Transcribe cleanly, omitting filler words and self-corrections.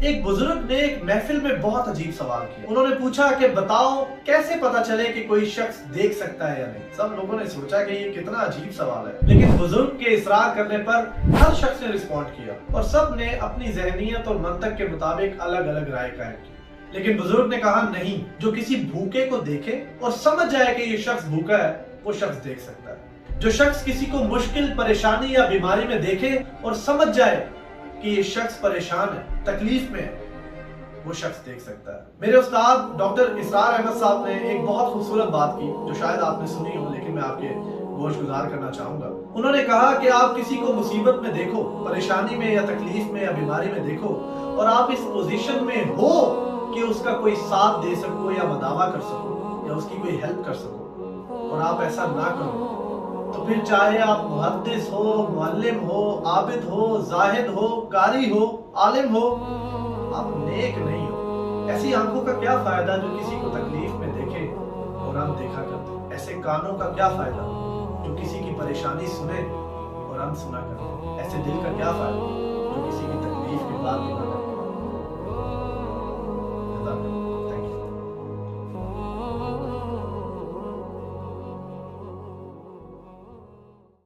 ایک بزرگ نے ایک محفل میں بہت عجیب سوال کیا۔ انہوں نے پوچھا کہ بتاؤ کیسے پتا چلے کہ کوئی شخص دیکھ سکتا ہے یا نہیں۔ سب لوگوں نے سوچا کہ یہ کتنا عجیب سوال ہے، لیکن بزرگ کے اصرار کرنے پر ہر شخص نے رسپونڈ کیا اور سب نے اپنی ذہنیت اور منطق کے مطابق الگ الگ رائے قائم کی۔ لیکن بزرگ نے کہا نہیں، جو کسی بھوکے کو دیکھے اور سمجھ جائے کہ یہ شخص بھوکا ہے وہ شخص دیکھ سکتا ہے۔ جو شخص کسی کو مشکل، پریشانی یا بیماری میں دیکھے اور سمجھ جائے کہ یہ شخص پریشان ہے، تکلیف میں ہے، وہ شخص دیکھ سکتا ہے۔ میرے استاد ڈاکٹر اسرار احمد صاحب نے ایک بہت خوبصورت بات کی جو شاید آپ نے سنی ہو، لیکن میں آپ کے گوش گزار کرنا چاہوں گا۔ انہوں نے کہا کہ آپ کسی کو مصیبت میں دیکھو، پریشانی میں یا تکلیف میں یا بیماری میں دیکھو، اور آپ اس پوزیشن میں ہو کہ اس کا کوئی ساتھ دے سکو یا مداوا کر سکو یا اس کی کوئی ہیلپ کر سکو، اور آپ ایسا نہ کرو، تو پھر چاہے آپ محدث ہو، معلم ہو، عابد ہو، زاہد ہو، قاری ہو، عالم ہو، آپ نیک نہیں ہو۔ ایسی آنکھوں کا کیا فائدہ جو کسی کو تکلیف میں دیکھے اور ہم دیکھا کرتے؟ ایسے کانوں کا کیا فائدہ جو کسی کی پریشانی سنے اور ہم سنا کرتے؟ ایسے دل کا کیا فائدہ جو کسی کی تکلیف کی بات بھی نہ کرتے؟